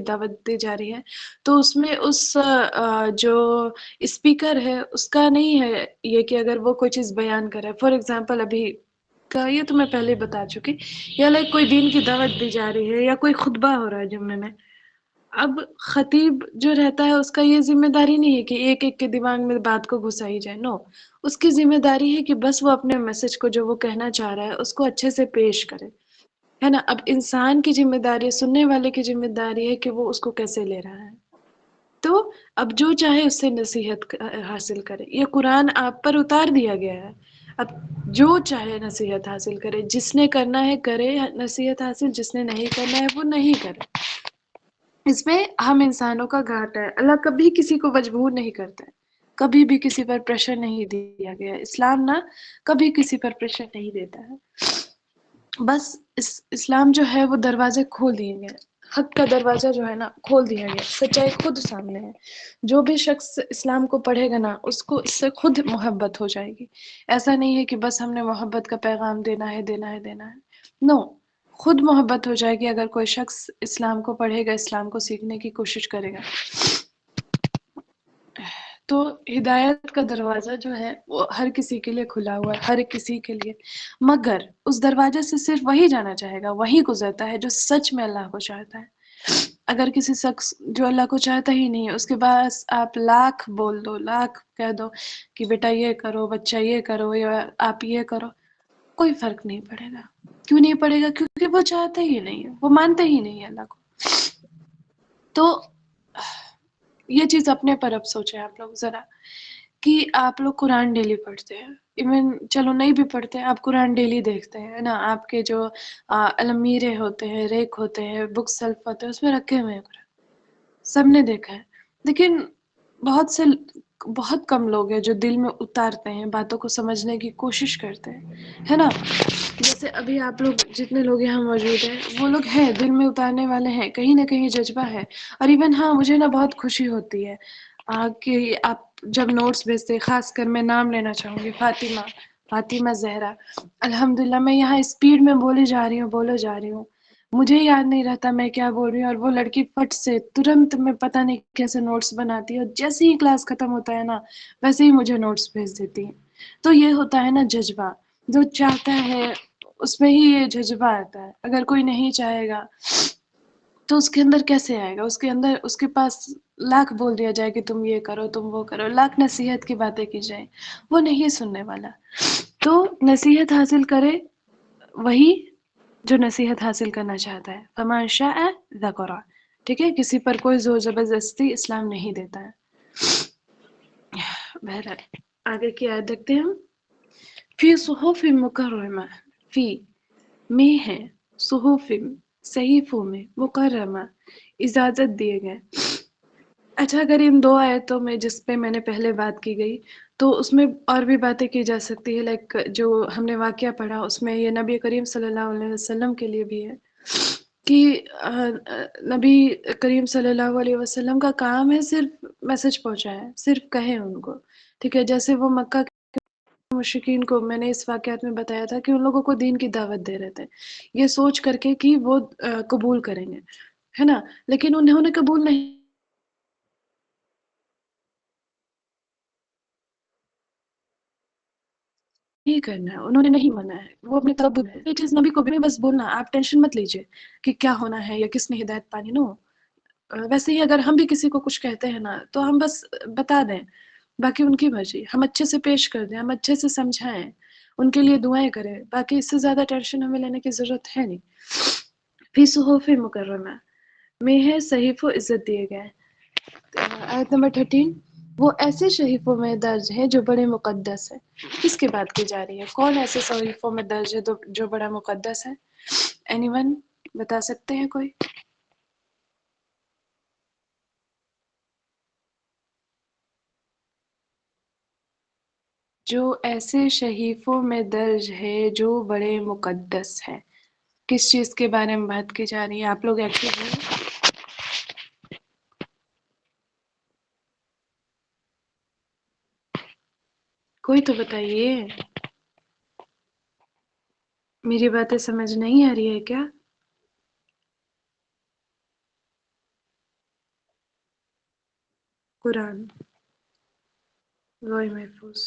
دعوت دی جا رہی ہے تو اس میں اس جو اسپیکر ہے اس کا نہیں ہے یہ کہ اگر وہ کوئی چیز بیان کرے. فار ایگزامپل ابھی کا یہ تو میں پہلے ہی بتا چکی، یا لائک کوئی دین کی دعوت دی جا رہی ہے یا کوئی خطبہ ہو رہا ہے جمعے میں. اب خطیب جو رہتا ہے اس کا یہ ذمہ داری نہیں ہے کہ ایک ایک کے دماغ میں بات کو گھسائی جائے. نو، اس کی ذمہ داری ہے کہ بس وہ اپنے میسج کو جو وہ کہنا چاہ رہا ہے اس کو اچھے سے پیش کرے، ہے نا. اب انسان کی ذمہ داری ہے، سننے والے کی ذمہ داری ہے کہ وہ اس کو کیسے لے رہا ہے. تو اب جو چاہے اس سے نصیحت حاصل کرے. یہ قرآن آپ پر اتار دیا گیا ہے، اب جو چاہے نصیحت حاصل کرے. جس نے کرنا ہے کرے نصیحت حاصل، جس نے نہیں کرنا ہے وہ نہیں کرے. اس میں ہم انسانوں کا گھاٹا ہے. اللہ کبھی کسی کو مجبور نہیں کرتا ہے، کبھی بھی کسی پر پریشر نہیں دیا گیا. اسلام نہ کبھی کسی پر پریشر نہیں دیتا ہے. بس اسلام جو ہے وہ دروازے کھول دیے گئے، حق کا دروازہ جو ہے نا کھول دیا گیا. سچائی خود سامنے ہے. جو بھی شخص اسلام کو پڑھے گا نا اس کو اس سے خود محبت ہو جائے گی. ایسا نہیں ہے کہ بس ہم نے محبت کا پیغام دینا ہے دینا ہے دینا ہے. نو، خود محبت ہو جائے گی اگر کوئی شخص اسلام کو پڑھے گا، اسلام کو سیکھنے کی کوشش کرے گا. تو ہدایت کا دروازہ جو ہے وہ ہر کسی کے لیے کھلا ہوا ہے، ہر کسی کے لیے. مگر اس دروازے سے صرف وہی جانا چاہے گا، وہی گزرتا ہے جو سچ میں اللہ کو چاہتا ہے. اگر کسی شخص جو اللہ کو چاہتا ہی نہیں ہے اس کے پاس آپ لاکھ بول دو، لاکھ کہہ دو کہ بیٹا یہ کرو، بچہ یہ کرو، یا آپ یہ کرو، کوئی فرق نہیں پڑے گا. کیوں نہیں پڑے گا؟ کیونکہ وہ چاہتے ہی نہیں ہے، وہ مانتے ہی نہیں ہے اللہ کو. تو یہ چیز اپنے پر اب سوچیں آپ لوگ ذرا، کہ آپ لوگ قرآن ڈیلی پڑھتے ہیں، ایون چلو نہیں بھی پڑھتے ہیں، آپ قرآن ڈیلی دیکھتے ہیں نا. آپ کے جو المیرے ہوتے ہیں، ریک ہوتے ہیں، بک سیلف ہوتے ہیں، اس میں رکھے ہوئے ہیں قرآن، سب نے دیکھا ہے. لیکن بہت کم لوگ ہیں جو دل میں اتارتے ہیں، باتوں کو سمجھنے کی کوشش کرتے ہیں، ہے نا. جیسے ابھی آپ لوگ جتنے لوگ یہاں موجود ہیں وہ لوگ ہیں دل میں اتارنے والے ہیں، کہیں نہ کہیں جذبہ ہے. اور ایون ہاں مجھے نا بہت خوشی ہوتی ہے کہ آپ جب نوٹس بھیجتے، خاص کر میں نام لینا چاہوں گی، فاطمہ زہرا. الحمدللہ میں یہاں اسپیڈ میں بولے جا رہی ہوں، مجھے یاد نہیں رہتا میں کیا بول رہی ہوں، اور وہ لڑکی فٹ سے ترنت میں پتہ نہیں کیسے نوٹس بناتی ہے، اور جیسے ہی کلاس ختم ہوتا ہے نا ویسے ہی مجھے نوٹس بھیج دیتی ہے. تو یہ ہوتا ہے نا جذبہ، جو چاہتا ہے اس میں ہی یہ جذبہ آتا ہے. اگر کوئی نہیں چاہے گا تو اس کے اندر کیسے آئے گا؟ اس کے اندر اس کے پاس لاکھ بول دیا جائے کہ تم یہ کرو، تم وہ کرو، لاکھ نصیحت کی باتیں کی جائیں، وہ نہیں سننے والا. تو نصیحت حاصل کرے وہی جو نصیحت حاصل کرنا چاہتا ہے. فمن شاء ذکر، ٹھیک ہے. کسی پر کوئی زور زبردستی اسلام نہیں دیتا ہے. بہرحال آگے کی آیت دیکھتے ہیں ہم. فی صحف مکرمہ، فی میں ہے، صحف صحیفوں میں، مکرمہ اجازت دیے گئے. اچھا، اگر ان دو آیتوں میں جس پہ میں نے پہلے بات کی گئی تو اس میں اور بھی باتیں کی جا سکتی ہے. لائک جو ہم نے واقعہ پڑھا اس میں یہ نبی کریم صلی اللہ علیہ وسلم کے لیے بھی ہے کہ نبی کریم صلی اللہ علیہ وسلم کا کام ہے صرف میسج پہنچائے، صرف کہیں ان کو، ٹھیک ہے. جیسے وہ مکہ کے مشرکین کو میں نے اس واقعات میں بتایا تھا کہ ان لوگوں کو دین کی دعوت دے رہے تھے یہ سوچ کر کے کہ وہ قبول کریں گے، ہے نا. لیکن انہوں نے قبول نہیں کرنا ہے، انہوں نے نہیں مانا ہے، وہ اپنے تکبر ہے. یہ چیز نبی کو بھی بس بولنا، آپ ٹینشن مت لیجئے کہ کیا ہونا ہے یا کس نے ہدایت پانی. نو، ویسے ہی اگر ہم بھی کسی کو کچھ کہتے ہیں نا تو ہم بس بتا دیں، باقی ان کی مرضی. ہم اچھے سے پیش کر دیں، ہم اچھے سے سمجھائیں، ان کے لیے دعائیں کریں، باقی اس سے زیادہ ٹینشن ہمیں لینے کی ضرورت ہے نہیں. فی صحف مکرمہ میں ہے، صحیفوں عزت دیے گئے. آیت نمبر 13، وہ ایسے صحیفوں میں درج ہے جو بڑے مقدس ہے. کس کی بات کی جا رہی ہے؟ کون ایسے صحیفوں میں درج ہے جو بڑا مقدس ہے؟ اینی ون بتا سکتے ہیں کوئی؟ جو ایسے صحیفوں میں درج ہے جو بڑے مقدس ہے. کس چیز کے بارے میں بات کی جا رہی ہے؟ آپ لوگ ایکٹیو ہیں؟ کوئی تو بتائیے. میری باتیں سمجھ نہیں آ رہی ہے کیا؟ قرآن، لوح محفوظ.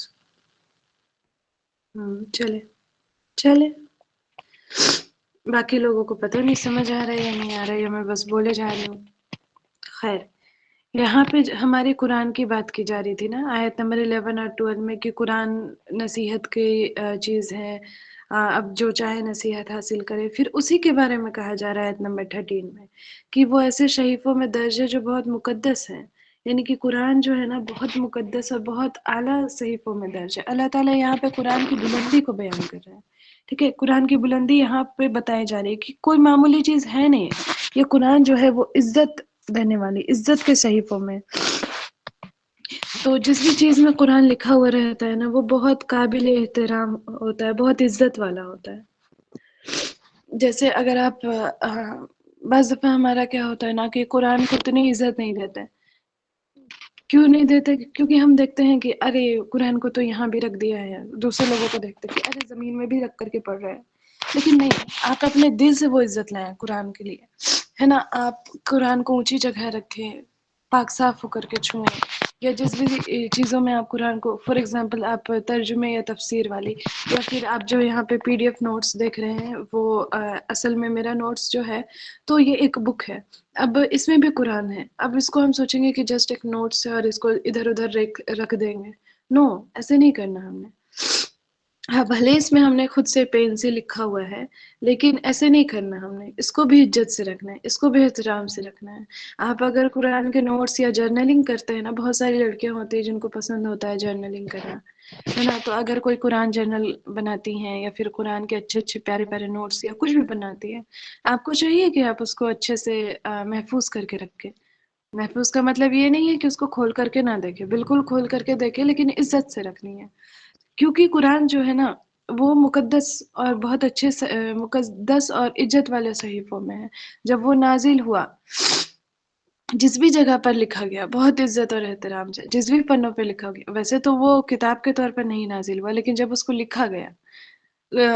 چلے چلے باقی لوگوں کو پتہ نہیں سمجھ آ رہا ہے یا نہیں آ رہا ہے، یا میں بس بولے جا رہی ہوں. خیر، یہاں پہ ہماری قرآن کی بات کی جا رہی تھی نا، آیت نمبر 11 اور 12 میں، کہ قرآن نصیحت کی چیز ہے، اب جو چاہے نصیحت حاصل کرے. پھر اسی کے بارے میں کہا جا رہا ہے آیت نمبر 13 میں، کہ وہ ایسے صحیفوں میں درج ہے جو بہت مقدس ہیں. یعنی کہ قرآن جو ہے نا بہت مقدس اور بہت اعلیٰ صحیفوں میں درج ہے. اللہ تعالیٰ یہاں پہ قرآن کی بلندی کو بیان کر رہا ہے. ٹھیک ہے، قرآن کی بلندی یہاں پہ بتائی جا رہی ہے کہ کوئی معمولی چیز ہے نہیں. یہ قرآن جو ہے وہ عزت دینے والی، عزت کے صحیفوں میں. تو جس بھی چیز میں قرآن لکھا ہوا رہتا ہے نا وہ بہت قابل احترام ہوتا ہے، بہت عزت والا ہوتا ہے. جیسے اگر آپ بعض دفعہ ہمارا کیا ہوتا ہے نا کہ قرآن کو اتنی عزت نہیں دیتے. کیوں نہیں دیتے؟ کیونکہ ہم دیکھتے ہیں کہ ارے قرآن کو تو یہاں بھی رکھ دیا ہے، دوسرے لوگوں کو دیکھتے ہیں کہ ارے زمین میں بھی رکھ کر کے پڑھ رہے ہیں. لیکن نہیں، آپ اپنے دل سے وہ عزت لائیں قرآن کے لیے، ہے نا. آپ قرآن کو اونچی جگہ رکھیں، پاک صاف ہو کر کے چھوئیں، یا جس بھی چیزوں میں آپ قرآن کو، فار ایگزامپل آپ ترجمے یا تفسیر والی، یا پھر آپ جو یہاں پہ PDF نوٹس دیکھ رہے ہیں وہ اصل میں میرا نوٹس جو ہے تو یہ ایک بک ہے. اب اس میں بھی قرآن ہے. اب اس کو ہم سوچیں گے کہ جسٹ ایک نوٹس ہے اور اس کو ادھر ادھر رکھ دیں گے. نو، ایسے نہیں کرنا ہم نے. ہاں بھلے اس میں ہم نے خود سے پین سے لکھا ہوا ہے، لیکن ایسے نہیں کرنا. ہم نے اس کو بھی عزت سے رکھنا ہے، اس کو بھی احترام سے رکھنا ہے. آپ اگر قرآن کے نوٹس یا جرنلنگ کرتے ہیں نا، بہت ساری لڑکیاں ہوتی ہیں جن کو پسند ہوتا ہے جرنلنگ کرنا، ہے نا. تو اگر کوئی قرآن جرنل بناتی ہیں یا پھر قرآن کے اچھے اچھے پیارے پیارے نوٹس یا کچھ بھی بناتی ہے، آپ کو چاہیے کہ آپ اس کو اچھے سے محفوظ کر کے رکھیں. محفوظ کا مطلب یہ نہیں ہے کہ اس کو کھول کر کے نہ دیکھے، بالکل کھول کر کے دیکھے، لیکن عزت سے رکھنی ہے. کیونکہ قرآن جو ہے نا وہ مقدس اور بہت اچھے مقدس اور عزت والے صحیفوں میں ہے. جب وہ نازل ہوا، جس بھی جگہ پر لکھا گیا بہت عزت اور احترام سے، جس بھی پنوں پہ لکھا گیا. ویسے تو وہ کتاب کے طور پر نہیں نازل ہوا، لیکن جب اس کو لکھا گیا،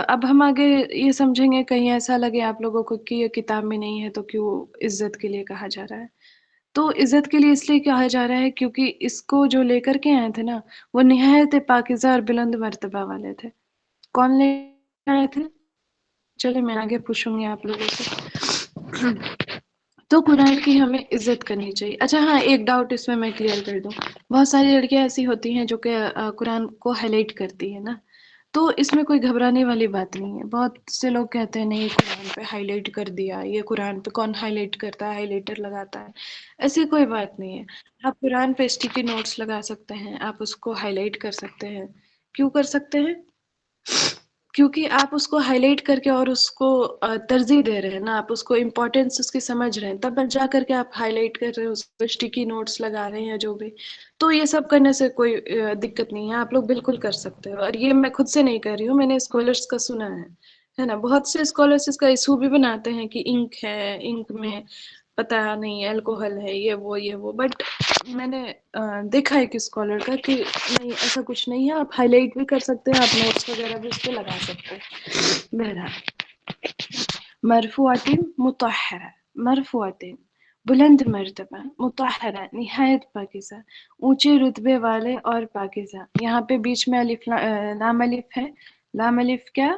اب ہم آگے یہ سمجھیں گے، کہیں ایسا لگے آپ لوگوں کو کہ یہ کتاب میں نہیں ہے تو کیوں عزت کے لیے کہا جا رہا ہے. تو عزت کے لیے اس لیے کہا جا رہا ہے کیونکہ اس کو جو لے کر کے آئے تھے نا وہ نہایت پاکیزہ اور بلند مرتبہ والے تھے. کون لے آئے تھے؟ چلے میں آگے پوچھوں گی آپ لوگوں سے. تو قرآن کی ہمیں عزت کرنی چاہیے. اچھا ہاں، ایک ڈاؤٹ اس میں کلیئر کر دوں. بہت ساری لڑکیاں ایسی ہوتی ہیں جو کہ قرآن کو ہائی لائٹ کرتی ہے نا، تو اس میں کوئی گھبرانے والی بات نہیں ہے. بہت سے لوگ کہتے ہیں نہیں قرآن پہ ہائی لائٹ کر دیا، یہ قرآن پہ کون ہائی لائٹ کرتا ہے، ہائی لائٹر لگاتا ہے. ایسی کوئی بات نہیں ہے. آپ قرآن پہ اسٹیکی نوٹس لگا سکتے ہیں، آپ اس کو ہائی لائٹ کر سکتے ہیں. کیوں کر سکتے ہیں؟ کیونکہ آپ اس کو ہائی لائٹ کر کے اور اس کو ترجیح دے رہے ہیں نا، آپ اس کو امپورٹینس اس کی سمجھ رہے ہیں، تب جا کر کے آپ ہائی لائٹ کر رہے ہیں، اس کو اسٹیکی نوٹس لگا رہے ہیں جو بھی. تو یہ سب کرنے سے کوئی دقت نہیں ہے، آپ لوگ بالکل کر سکتے ہو. اور یہ میں خود سے نہیں کر رہی ہوں، میں نے اسکالرس کا سنا ہے نا. بہت سے اسکالرس اس کا ایشو بھی بناتے ہیں کہ انک ہے، انک میں پتہ نہیں الکوہل ہے، یہ وہ. بٹ میں نے دیکھا ہے کہ اسکالر کا کہ نہیں، ایسا کچھ نہیں ہے. آپ ہائی لائٹ بھی کر سکتے ہیں، آپ نوٹس وغیرہ بھی اس پہ لگا سکتے ہیں. بہرحال، مرفوعۃ مطہرہ، مرفوعۃ بلند مرتبہ، مطہرہ نہایت پاکیزہ، اونچے رتبے والے اور پاکیزہ. یہاں پہ بیچ میں الف لام الف ہے. لام الف کیا؟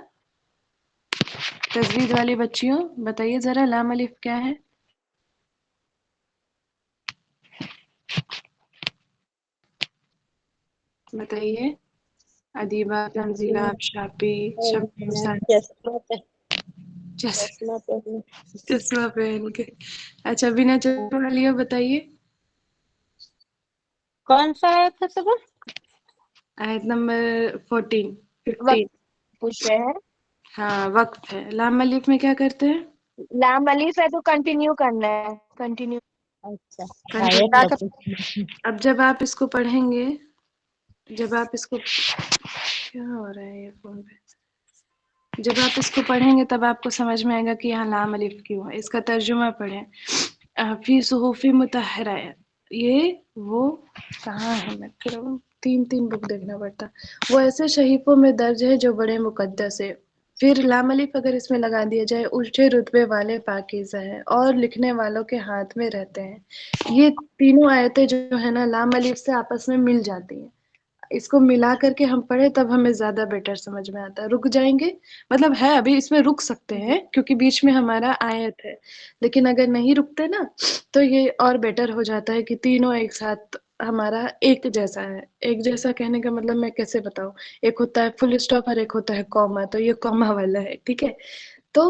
تجوید والی بچیوں بتائیے ذرا، لام الف کیا ہے؟ بتائیے. ادیبہ، تنزیلہ، شاپی، چشمہ پہن کے. اچھا بنا چشمہ والی بتائیے. کون سا ہے تھا سب؟ آیت نمبر 14 وقت 15. پوچھ رہے ہیں. ہاں وقف ہے. لام الف میں کیا کرتے ہیں؟ لام الف ہے تو کنٹینیو کرنا ہے، کنٹینیو. اچھا اب جب آپ اس کو پڑھیں گے، جب آپ اس کو، کیا ہو رہا ہے یہ فون پہ، جب آپ اس کو پڑھیں گے تب آپ کو سمجھ میں آئے گا کہ یہاں لام الف کیوں ہے. اس کا ترجمہ پڑھیں. فی صحف مطہرہ، یہ وہ کہاں ہے، میں تین بک دیکھنا پڑتا. وہ ایسے صحیفوں میں درج ہے جو بڑے مقدس ہے. پھر لام الف اگر اس میں لگا دیا جائے، اونچے رتبے والے پاکیزہ ہیں اور لکھنے والوں کے ہاتھ میں رہتے ہیں. یہ تینوں آیتیں جو ہے نا لام الف سے آپس میں مل جاتی ہیں. اس کو ملا کر کے ہم پڑھے تب ہمیں زیادہ بیٹر سمجھ میں آتا ہے. رک جائیں گے مطلب ہے ابھی اس میں رک سکتے ہیں کیونکہ بیچ میں ہمارا آیت ہے، لیکن اگر نہیں رکتے نا تو یہ اور بیٹر ہو جاتا ہے کہ تینوں ایک ساتھ ہمارا ایک جیسا ہے. ایک جیسا کہنے کا مطلب میں کیسے بتاؤں، ایک ہوتا ہے فل اسٹاپ اور ایک ہوتا ہے کوما، تو یہ کوما والا ہے. ٹھیک ہے، تو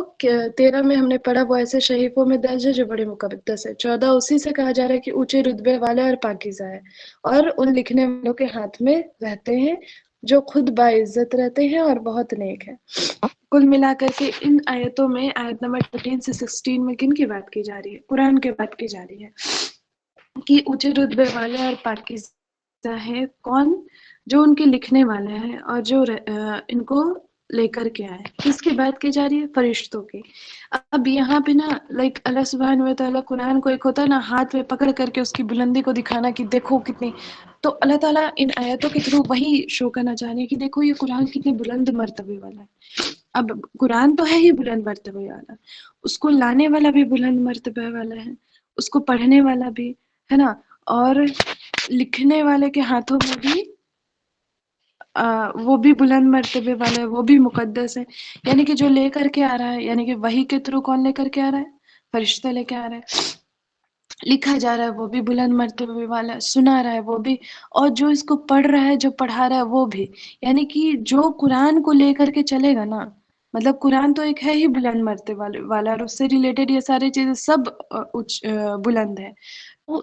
13 میں ہم نے پڑھا وہ ایسے شہیفوں میں درج ہے جو بڑے مقدس ہے. 14 اسی سے کہا جا رہا ہے کہ اونچے رتبے والے اور پاکیزہ ہے اور ان لکھنے والوں کے ہاتھ میں رہتے ہیں جو خود باعزت رہتے ہیں اور بہت نیک ہے. کل ملا کر کے ان آیتوں میں آیت نمبر 13 سے 16 میں کن کی بات کی جا رہی ہے؟ قرآن کی بات کی جا رہی ہے کہ اونچے رتبے والے اور پاکیزہ ہے کون؟ جو ان کے لکھنے والے ہیں اور جو ان کو لے کر کے آئے. کس کی بات کی جا رہی ہے؟ فرشتوں کی. اب یہاں پہ نا لائک اللہ سبحانہ و تعالیٰ قرآن کو ایک ہوتا ہے نا ہاتھ میں پکڑ کر کے اس کی بلندی کو دکھانا کہ دیکھو کتنی، تو اللہ تعالیٰ ان آیتوں کے تھرو وہی شو کرنا چاہ رہے ہیں کہ دیکھو یہ قرآن کتنے بلند مرتبے والا ہے. اب قرآن تو ہے ہی بلند مرتبے والا، اس کو لانے والا بھی بلند مرتبے والا ہے، اس کو پڑھنے والا بھی ہے نا، اور لکھنے والے کے ہاتھوں میں بھی وہ بھی بلند مرتبے والا ہے، وہ بھی مقدس ہے. یعنی کہ جو لے کر کے آ رہا ہے، یعنی کہ وحی کے تھرو کون لے کر کے آ رہا ہے؟ فرشتہ لے کے آ رہا ہے. لکھا جا رہا ہے وہ بھی بلند مرتبے والا، سنا رہا ہے وہ بھی، اور جو اس کو پڑھ رہا ہے جو پڑھا رہا ہے وہ بھی. یعنی کہ جو قرآن کو لے کر کے چلے گا نا، مطلب قرآن تو ایک ہے ہی بلند مرتبے والا اور اس سے ریلیٹڈ یہ ساری چیزیں سب بلند ہے.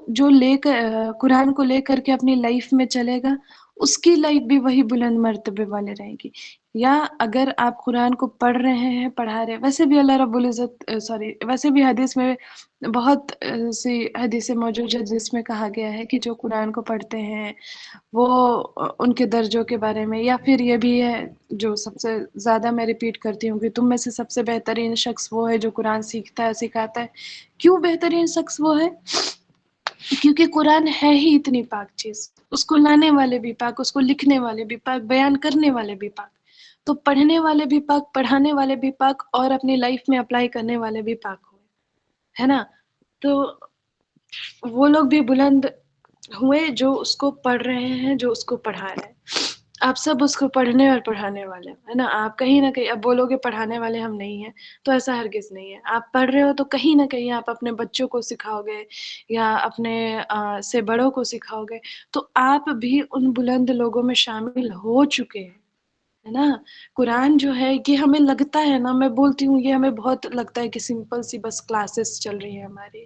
جو لے کر قرآن کو لے کر کے اپنی لائف میں چلے گا اس کی لائف بھی وہی بلند مرتبے والے رہے گی. یا اگر آپ قرآن کو پڑھ رہے ہیں پڑھا رہے ہیں، ویسے بھی اللہ رب العزت ویسے بھی حدیث میں بہت سی حدیثیں موجود ہے جس میں کہا گیا ہے کہ جو قرآن کو پڑھتے ہیں وہ ان کے درجوں کے بارے میں، یا پھر یہ بھی ہے جو سب سے زیادہ میں ریپیٹ کرتی ہوں کہ تم میں سے سب سے بہترین شخص وہ ہے جو قرآن سیکھتا ہے سکھاتا ہے. کیوں بہترین شخص وہ ہے؟ کیونکہ قرآن ہے ہی اتنی پاک چیز، اس کو لانے والے بھی پاک، اس کو لکھنے والے بھی پاک، بیان کرنے والے بھی پاک، تو پڑھنے والے بھی پاک، پڑھانے والے بھی پاک، اور اپنی لائف میں اپلائی کرنے والے بھی پاک ہوئے، ہے نا. تو وہ لوگ بھی بلند ہوئے جو اس کو پڑھ رہے ہیں، جو اس کو پڑھا رہے ہیں. آپ سب اس کو پڑھنے اور پڑھانے والے ہے نا. آپ کہیں نہ کہیں اب بولو گے پڑھانے والے ہم نہیں ہیں، تو ایسا ہرگز نہیں ہے. آپ پڑھ رہے ہو تو کہیں نہ کہیں آپ اپنے بچوں کو سکھاؤ گے یا اپنے سے بڑوں کو سکھاؤ گے، تو آپ بھی ان بلند لوگوں میں شامل ہو چکے ہیں، ہے نا. قرآن جو ہے یہ ہمیں لگتا ہے نا، میں بولتی ہوں یہ ہمیں بہت لگتا ہے کہ سمپل سی بس کلاسز چل رہی ہے ہماری،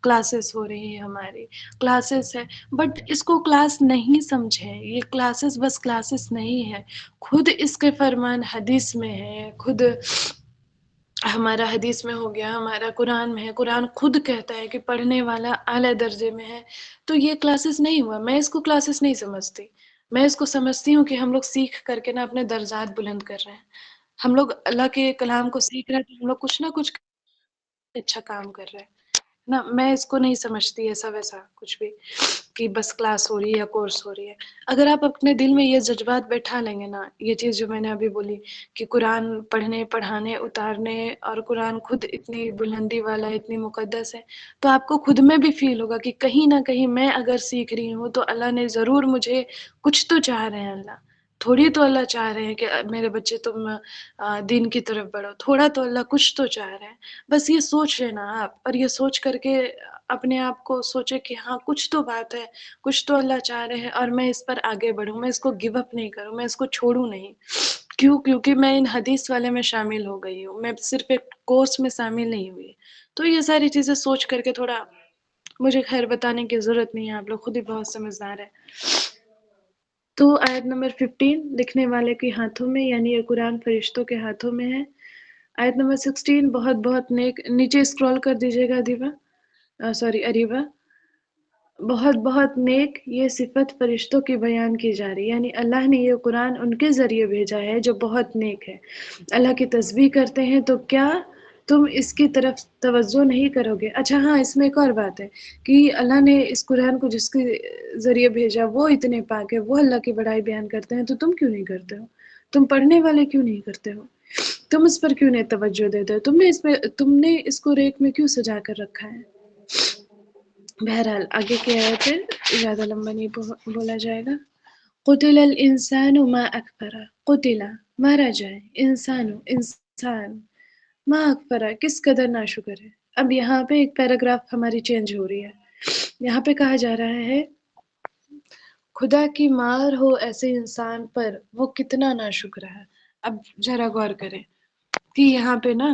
کلاسز ہو رہی ہیں ہماری، کلاسز ہے، بٹ اس کو کلاس نہیں سمجھیں. یہ کلاسز بس کلاسز نہیں ہے، خود اس کے فرمان حدیث میں ہے، خود ہمارا حدیث میں ہو گیا، ہمارا قرآن میں ہے. قرآن خود کہتا ہے کہ پڑھنے والا اعلیٰ درجے میں ہے. تو یہ کلاسز نہیں ہوا، میں اس کو کلاسز نہیں سمجھتی. میں اس کو سمجھتی ہوں کہ ہم لوگ سیکھ کر کے نا اپنے درجات بلند کر رہے ہیں. ہم لوگ اللہ کے کلام کو سیکھ رہے ہیں تو ہم لوگ کچھ نہ کچھ اچھا کام کر رہے ہیں نا. میں اس کو نہیں سمجھتی ایسا ویسا کچھ بھی کہ بس کلاس ہو رہی ہے یا کورس ہو رہی ہے. اگر آپ اپنے دل میں یہ جذبات بیٹھا لیں گے نا، یہ چیز جو میں نے ابھی بولی کہ قرآن پڑھنے، پڑھانے، اتارنے، اور قرآن خود اتنی بلندی والا، اتنی مقدس ہے، تو آپ کو خود میں بھی فیل ہوگا کہ کہیں نہ کہیں میں اگر سیکھ رہی ہوں تو اللہ نے ضرور مجھے کچھ تو چاہ رہے ہیں. اللہ تھوڑی تو اللہ چاہ رہے ہیں کہ میرے بچے تم دین کی طرف بڑھو، تھوڑا تو اللہ کچھ تو چاہ رہے ہیں. بس یہ سوچ لینا آپ، اور یہ سوچ کر کے اپنے آپ کو سوچے کہ ہاں کچھ تو بات ہے، کچھ تو اللہ چاہ رہے ہیں، اور میں اس پر آگے بڑھوں، میں اس کو گیو اپ نہیں کروں، میں اس کو چھوڑوں نہیں. کیونکہ میں ان حدیث والے میں شامل ہو گئی ہوں، میں صرف ایک کورس میں شامل نہیں ہوئی. تو یہ ساری چیزیں سوچ کر کے تھوڑا مجھے خیر بتانے کی ضرورت نہیں ہے، آپ لوگ خود ہی بہت سمجھدار ہیں. تو آیت نمبر 15 لکھنے والے کے ہاتھوں میں، یعنی یہ قرآن فرشتوں کے ہاتھوں میں ہے. آیت نمبر 16 بہت بہت نیک، نیچے اسکرول کر دیجیے گا اریبا. بہت بہت نیک یہ صفت فرشتوں کی بیان کی جا رہی ہے، یعنی اللہ نے یہ قرآن ان کے ذریعے بھیجا ہے جو بہت نیک ہے. اللہ کی تسبیح کرتے ہیں تو کیا تم اس کی طرف توجہ نہیں کرو گے؟ اچھا ہاں، اس میں ایک اور بات ہے کہ اللہ نے اس قرآن کو جس کے ذریعے بھیجا وہ اتنے پاک ہے، وہ اللہ کی بڑائی بیان کرتے ہیں، تو تم کیوں نہیں کرتے ہو؟ تم پڑھنے والے کیوں نہیں کرتے ہو؟ تم اس پر کیوں نہیں توجہ دیتے ہو؟ تم نے اس کو ریک میں کیوں سجا کر رکھا ہے؟ بہرحال آگے کیا ہے، زیادہ لمبا نہیں بولا جائے گا. قتل الانسان ما اکفرہ، قتل مارا جائے، انسان ما اکفرہ کس قدر ناشکر ہے. اب یہاں پہ ایک پیراگراف ہماری چینج ہو رہی ہے. یہاں پہ کہا جا رہا ہے خدا کی مار ہو ایسے انسان پر وہ کتنا ناشکر ہے. اب ذرا غور کریں کہ یہاں پہ نا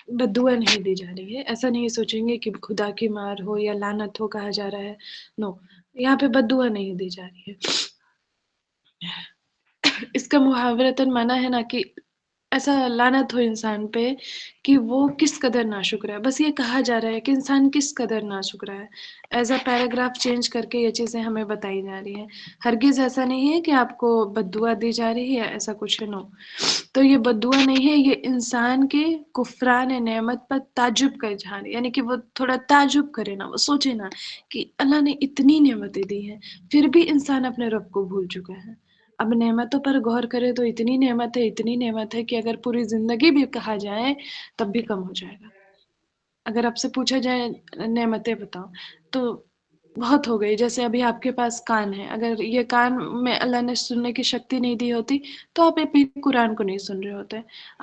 بددعا نہیں دی جا رہی ہے. ایسا نہیں سوچیں گے کہ خدا کی مار ہو یا لعنت ہو کہا جا رہا ہے. نو، یہاں پہ بددعا نہیں دی جا رہی ہے. اس کا محاورتاً معنی ہے نا کہ ایسا لعنت ہو انسان پہ کہ وہ کس قدر ناشکر ہے. بس یہ کہا جا رہا ہے کہ انسان کس قدر ناشکر ہے. ایز اے پیراگراف چینج کر کے یہ چیزیں ہمیں بتائی جا رہی ہیں. ہرگز ایسا نہیں ہے کہ آپ کو بددعا دی جا رہی ہے، ایسا کچھ ہے. نو، تو یہ بددعا نہیں ہے، یہ انسان کے کفران نعمت پر تعجب کا اظہار، یعنی کہ وہ تھوڑا تعجب کرے نا، وہ سوچے نا کہ اللہ نے اتنی نعمتیں دی ہیں پھر بھی انسان اپنے رب کو بھول چکا ہے. اب نعمتوں پر غور کرے تو اتنی نعمت ہے کہ اگر پوری زندگی بھی کہا جائے تب بھی کم ہو جائے گا. اگر آپ سے پوچھا جائے نعمتیں بتاؤ تو بہت ہو گئی. جیسے ابھی آپ کے پاس کان ہے، اگر یہ کان میں اللہ نے سننے کی شکتی نہیں دی ہوتی تو آپ ابھی قرآن کو نہیں سن رہے ہوتے.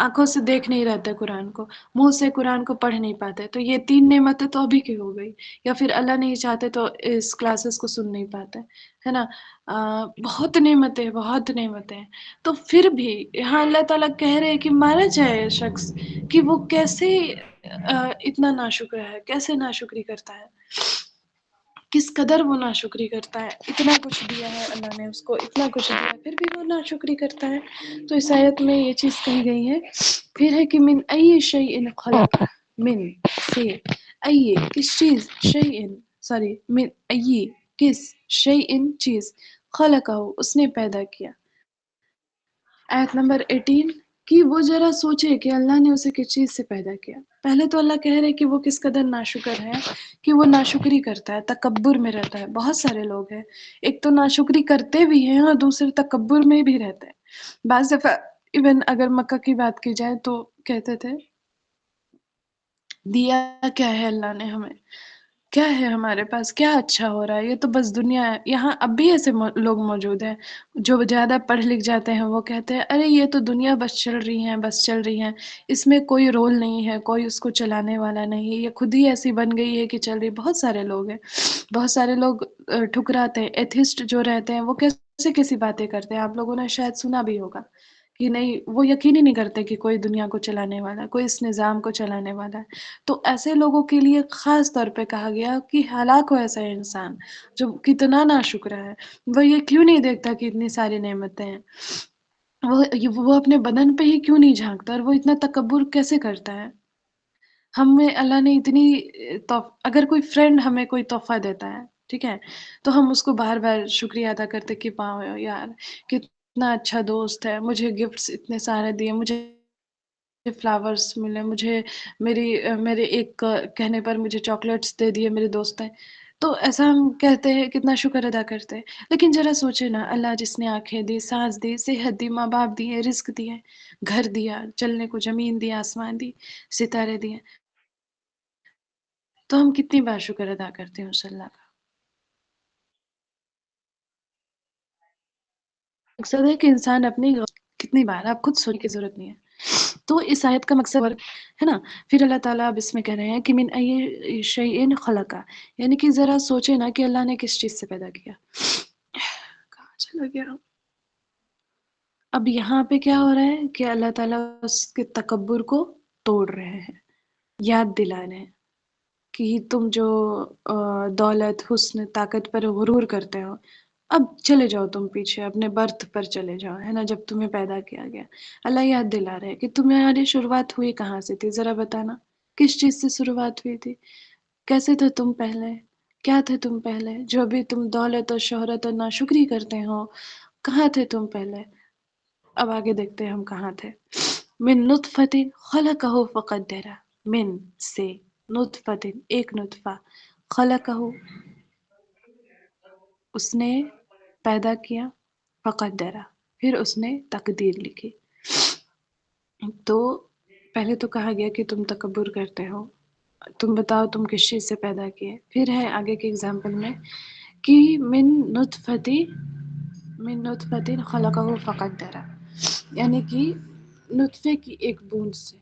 آنکھوں سے دیکھ نہیں رہتے قرآن کو، منہ سے قرآن کو پڑھ نہیں پاتے. تو یہ 3 نعمتیں تو ابھی کی ہو گئی. یا پھر اللہ نہیں چاہتے تو اس کلاسز کو سن نہیں پاتے، ہے نا. بہت نعمتیں. تو پھر بھی یہاں اللہ تعالیٰ کہہ رہے کہ مارا جائے شخص کہ وہ کیسے اتنا ناشکر ہے، کیسے ناشکری کرتا ہے، کس قدر وہ ناشکری کرتا ہے. اتنا کچھ دیا ہے اللہ نے اس کو، اتنا کچھ دیا پھر بھی وہ ناشکری کرتا ہے. تو اس آیت میں یہ چیز کہی گئی ہے. پھر ہے کہ من ای شیء خلق، من سے، ای کس چیز، من ای کس، شیء چیز، خلقہ اس نے پیدا کیا. آیت نمبر 18 کہ وہ ذرا سوچے کہ اللہ نے اسے کس چیز سے پیدا کیا. پہلے تو اللہ کہہ رہے کہ وہ کس قدر ناشکر ہے، کہ وہ ناشکری کرتا ہے، تکبر میں رہتا ہے. بہت سارے لوگ ہیں، ایک تو ناشکری کرتے بھی ہیں اور دوسرے تکبر میں بھی رہتے ہیں. بعض دفعہ ایون اگر مکہ کی بات کی جائے تو کہتے تھے دیا کیا ہے اللہ نے ہمیں، کیا ہے ہمارے پاس، کیا اچھا ہو رہا ہے، یہ تو بس دنیا ہے. یہاں اب بھی ایسے لوگ موجود ہیں جو زیادہ پڑھ لکھ جاتے ہیں، وہ کہتے ہیں ارے یہ تو دنیا بس چل رہی ہیں، اس میں کوئی رول نہیں ہے، کوئی اس کو چلانے والا نہیں ہے، یہ خود ہی ایسی بن گئی ہے کہ چل رہی. بہت سارے لوگ ہیں، بہت سارے لوگ ٹھکراتے ہیں. ایتھسٹ جو رہتے ہیں وہ کیسی باتیں کرتے ہیں، آپ لوگوں نے شاید سنا بھی ہوگا کہ نہیں، وہ یقین ہی نہیں کرتے کہ کوئی دنیا کو چلانے والا، کوئی اس نظام کو چلانے والا ہے. تو ایسے لوگوں کے لیے خاص طور پہ کہا گیا کہ ہلاک ہو ایسا انسان جو کتنا ناشکرا ہے. وہ یہ کیوں نہیں دیکھتا کہ اتنی ساری نعمتیں ہیں، وہ اپنے بدن پہ ہی کیوں نہیں جھانکتا، اور وہ اتنا تکبر کیسے کرتا ہے. ہمیں اللہ نے اتنی اگر کوئی فرینڈ ہمیں کوئی تحفہ دیتا ہے، ٹھیک ہے، تو ہم اس کو بار بار شکریہ ادا کرتے کہ پاؤ یار کتنا اچھا دوست ہے، مجھے گفٹس اتنے سارے دیے، مجھے فلاورز ملے، مجھے میرے ایک کہنے پر مجھے چاکلیٹس دے دیے میرے دوست نے. تو ایسا ہم کہتے ہیں، کتنا شکر ادا کرتے ہیں. لیکن ذرا سوچے نا، اللہ جس نے آنکھیں دی، سانس دی، صحت دی، ماں باپ دیے، رزق دیے، گھر دیا، چلنے کو زمین دی، آسمان دی، ستارے دیے، تو ہم کتنی بار شکر ادا کرتے ہیں اس اللہ کا. مقصد ہے کہ انسان اپنی کتنی بار، آپ خود سوچنے کی ضرورت نہیں ہے. تو اس آیت کا مقصد ہے نا. پھر اللہ تعالیٰ اب اس میں کہہ رہے ہیں کہ من ای شیء خلقہ، یعنی کہ ذرا سوچے نا کہ اللہ نے کس چیز سے پیدا کیا. کہاں چلا گیا. اب یہاں پہ کیا ہو رہا ہے کہ اللہ تعالیٰ اس کے تکبر کو توڑ رہے ہیں، یاد دلا رہے ہیں کہ تم جو دولت، حسن، طاقت پر غرور کرتے ہو، اب چلے جاؤ تم پیچھے، اپنے برتھ پر چلے جاؤ، ہے نا، جب تمہیں پیدا کیا گیا. اللہ یاد دلا رہے کہ تمہاری شروعات ہوئی کہاں سے تھی، ذرا بتانا کس چیز سے شروعات ہوئی تھی، کیسے تھے تم پہلے، کیا تھے تم پہلے، جو ابھی تم دولت اور شہرت اور ناشکری کرتے ہو، کہاں تھے تم پہلے. اب آگے دیکھتے ہیں ہم کہاں تھے. من نطفت خلقہ فقدرہ، من سے، نطفت ایک نطفہ، خلقہ اس نے پیدا کیا، فقدرہ پھر اس نے تقدیر لکھی. تو پہلے تو کہا گیا کہ تم تکبر کرتے ہو، تم بتاؤ تم کس چیز سے پیدا کیے. پھر ہے آگے کے ایگزامپل میں کہ من نطفة خلقه فقدر، یعنی کہ نطفے کی ایک بوند سے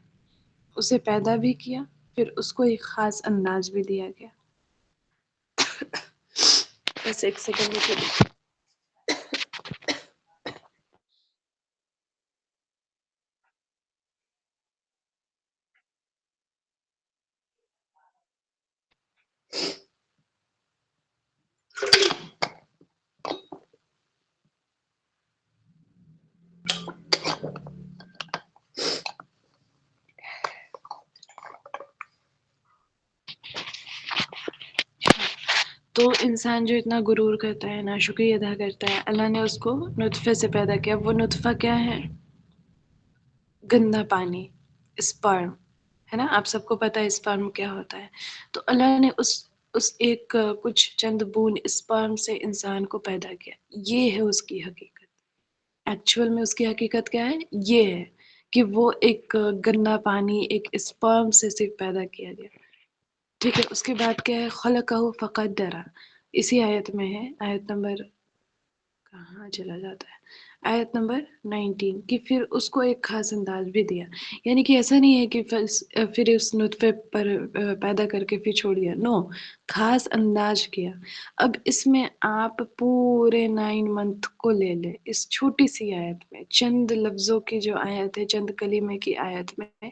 اسے پیدا بھی کیا، پھر اس کو ایک خاص انداز بھی دیا گیا. بس ایک سیکنڈ میں تو انسان جو اتنا غرور کرتا ہے، ناشکری ادا کرتا ہے، اللہ نے اس کو نطفے سے پیدا کیا. وہ نطفہ کیا ہے؟ گندا پانی، اسپرم، ہے نا. آپ سب کو پتا ہے اسپرم کیا ہوتا ہے. تو اللہ نے اس ایک کچھ چند بوند اسپرم سے انسان کو پیدا کیا. یہ ہے اس کی حقیقت. ایکچوئل میں اس کی حقیقت کیا ہے؟ یہ ہے کہ وہ ایک گندا پانی، ایک اسپرم سے صرف پیدا کیا گیا. ٹھیک ہے. اس کے بعد کیا ہے؟ خلقہ فقدرہ. اسی آیت میں ہے، آیت نمبر کہاں چلا جاتا ہے، آیت نمبر 19، کہ پھر اس کو ایک خاص انداز بھی دیا. یعنی کہ ایسا نہیں ہے کہ پھر اس نطفے پر پیدا کر کے پھر چھوڑ دیا. نو، خاص انداز کیا. اب اس میں آپ پورے 9 منتھ کو لے لیں. اس چھوٹی سی آیت میں چند لفظوں کی جو آیت ہے، چند کلمے کی آیت میں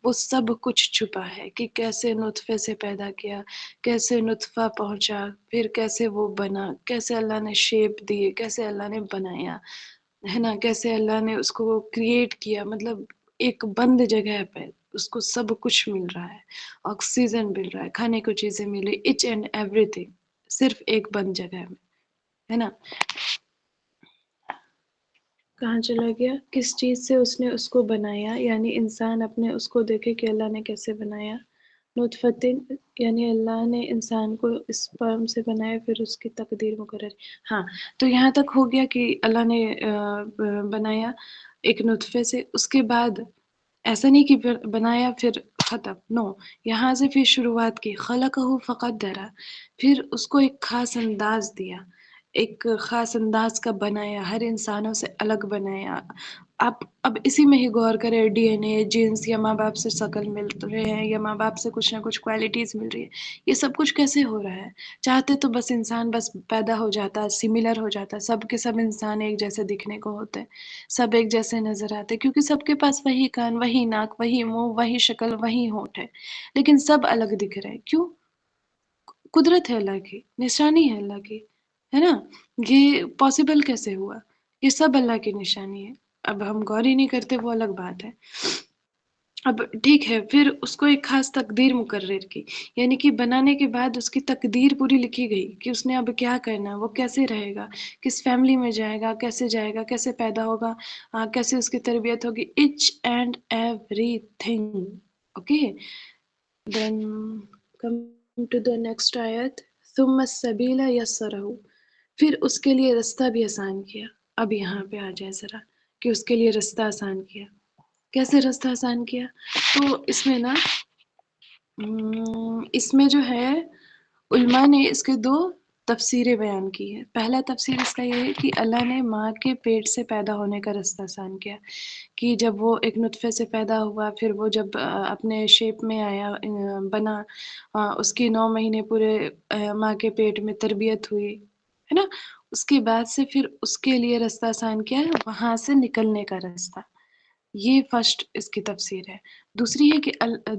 وہ سب کچھ چھپا ہے کہ کیسے نطفے سے پیدا کیا، کیسے نطفہ پہنچا، پھر کیسے وہ بنا، کیسے اللہ نے شیپ دی، کیسے اللہ نے بنایا، ہے نا، کیسے اللہ نے اس کو کریٹ کیا. مطلب ایک بند جگہ پہ اس کو سب کچھ مل رہا ہے، آکسیجن مل رہا ہے، کھانے کو چیزیں مل رہی، ایچ اینڈ ایوری تھنگ، صرف ایک بند جگہ میں، ہے نا. کہاں چلا گیا؟ کس چیز سے اس نے اس کو بنایا. یعنی انسان اپنے اس کو دیکھے کہ اللہ نے کیسے بنایا. نطفتن، یعنی اللہ نے انسان کو اسپرم سے بنایا، پھر اس کی تقدیر مقرر. ہاں، تو یہاں تک ہو گیا کہ اللہ نے بنایا ایک نطفے سے. اس کے بعد ایسا نہیں کہ بنایا پھر ختم. نو، یہاں سے پھر شروعات کی. خلقہ فقدرہ، پھر اس کو ایک خاص انداز دیا، ایک خاص انداز کا بنایا، ہر انسانوں سے الگ بنایا. آپ اب اسی میں ہی غور کریں، ڈی این اے، جینس، یا ماں باپ سے شکل مل رہے ہیں، یا ماں باپ سے کچھ نہ کچھ کوالٹیز مل رہی ہے. یہ سب کچھ کیسے ہو رہا ہے؟ چاہتے تو بس انسان بس پیدا ہو جاتا، سملر ہو جاتا، سب کے سب انسان ایک جیسے دکھنے کو ہوتے، سب ایک جیسے نظر آتے، کیونکہ سب کے پاس وہی کان، وہی ناک، وہی منہ، وہی شکل، وہی ہونٹ ہے، لیکن سب الگ دکھ رہے. کیوں؟ قدرت ہے اللہ کی، نشانی ہے اللہ کی، ہے نا. یہ پاسبل کیسے ہوا؟ یہ سب اللہ کی نشانی ہے. اب ہم غور ہی نہیں کرتے، وہ الگ بات ہے. اب ٹھیک ہے، پھر اس کو ایک خاص تقدیر مقرر کی. یعنی کہ بنانے کے بعد اس کی تقدیر پوری لکھی گئی کہ اس نے اب کیا کرنا، وہ کیسے رہے گا، کس فیملی میں جائے گا، کیسے پیدا ہوگا، کیسے اس کی تربیت ہوگی، H and every thing. Okay. Then come to the next آیت. ثم السبیل یسرہ، پھر اس کے لیے رستہ بھی آسان کیا. اب یہاں پہ آ جائے ذرا کہ اس کے لیے رستہ آسان کیا. کیسے رستہ آسان کیا؟ تو اس میں نا اس میں جو ہے علماء نے اس کے 2 تفسیریں بیان کی ہے. پہلا تفسیر اس کا یہ ہے کہ اللہ نے ماں کے پیٹ سے پیدا ہونے کا رستہ آسان کیا، کہ جب وہ ایک نطفے سے پیدا ہوا، پھر وہ جب اپنے شیپ میں آیا، بنا، اس کی 9 مہینے پورے ماں کے پیٹ میں تربیت ہوئی، ہے نا. اس کے بعد سے پھر اس کے لیے رستہ آسان کیا ہے، وہاں سے نکلنے کا رستہ. یہ فرسٹ اس کی تفسیر ہے. دوسری ہے کہ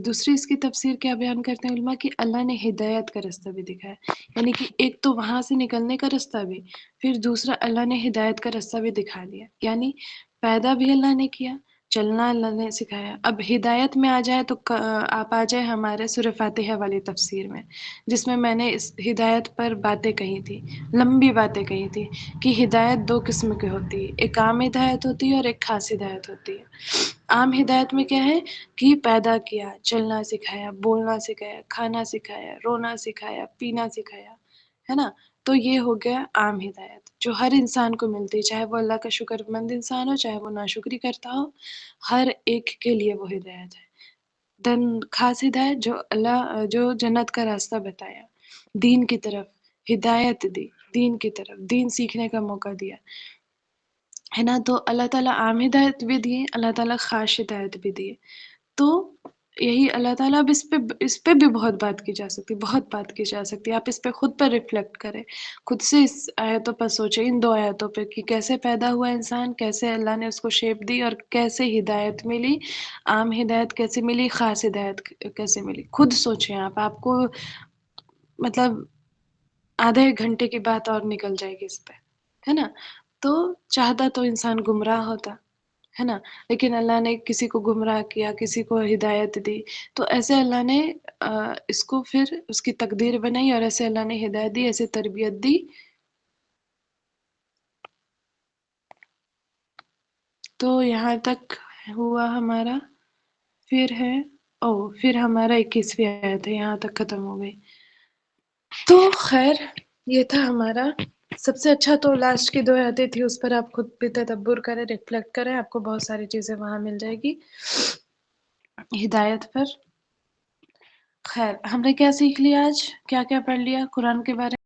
دوسری اس کی تفسیر کیا بیان کرتے ہیں علماء، کہ اللہ نے ہدایت کا رستہ بھی دکھایا. یعنی کہ ایک تو وہاں سے نکلنے کا رستہ بھی، پھر دوسرا اللہ نے ہدایت کا رستہ بھی دکھا دیا. یعنی پیدا بھی اللہ نے کیا، چلنا اللہ نے سکھایا. اب ہدایت میں آ جائے تو آپ آ جائے ہمارے سورہ فاتحہ والی تفسیر میں، جس میں نے اس ہدایت پر باتیں کہی تھی، لمبی باتیں کہی تھی، کہ ہدایت 2 قسم کی ہوتی ہے، ایک عام ہدایت ہوتی ہے اور ایک خاص ہدایت ہوتی ہے. عام ہدایت میں کیا ہے کہ پیدا کیا، چلنا سکھایا، بولنا سکھایا، کھانا سکھایا، رونا سکھایا، پینا سکھایا، ہے نا. تو یہ ہو گیا عام ہدایت جو ہر انسان کو ملتی، چاہے وہ اللہ کا شکر مند انسان ہو، چاہے وہ ناشکری کرتا ہو، ہر ایک کے لیے وہ ہدایت ہے. دین خاص ہدایت جو جنت کا راستہ بتایا، دین کی طرف ہدایت دی، دین کی طرف، دین سیکھنے کا موقع دیا، ہے نا. تو اللہ تعالیٰ عام ہدایت بھی دیے، اللہ تعالیٰ خاص ہدایت بھی دیے. تو یہی اللہ تعالیٰ اب اس پہ بھی بہت بات کی جا سکتی، بہت بات کی جا سکتی. آپ اس پہ خود پر ریفلیکٹ کریں، خود سے اس آیتوں پر سوچیں، ان 2 آیتوں پہ کہ کیسے پیدا ہوا انسان، کیسے اللہ نے اس کو شیپ دی، اور کیسے ہدایت ملی، عام ہدایت کیسے ملی، خاص ہدایت کیسے ملی. خود سوچیں آپ کو مطلب آدھے ایک گھنٹے کی بات اور نکل جائے گی اس پہ، ہے نا. تو چاہتا تو انسان گمراہ ہوتا، ہے نا، لیکن اللہ نے کسی کو گمراہ کیا، کسی کو ہدایت دی، تو ایسے اللہ نے اس کو پھر اس کی تقدیر بنائی، اور ایسے اللہ نے ہدایت دی، ایسے تربیت دی. تو یہاں تک ہوا ہمارا. پھر ہمارا 21ویں آیت ہے، یہاں تک ختم ہو گئی. تو خیر یہ تھا ہمارا سب سے اچھا. تو لاسٹ کی 2 آیتیں تھی، اس پر آپ خود بھی تدبر کریں، ریفلیکٹ کریں، آپ کو بہت ساری چیزیں وہاں مل جائے گی ہدایت پر. خیر ہم نے کیا سیکھ لیا آج، کیا کیا پڑھ لیا قرآن کے بارے میں؟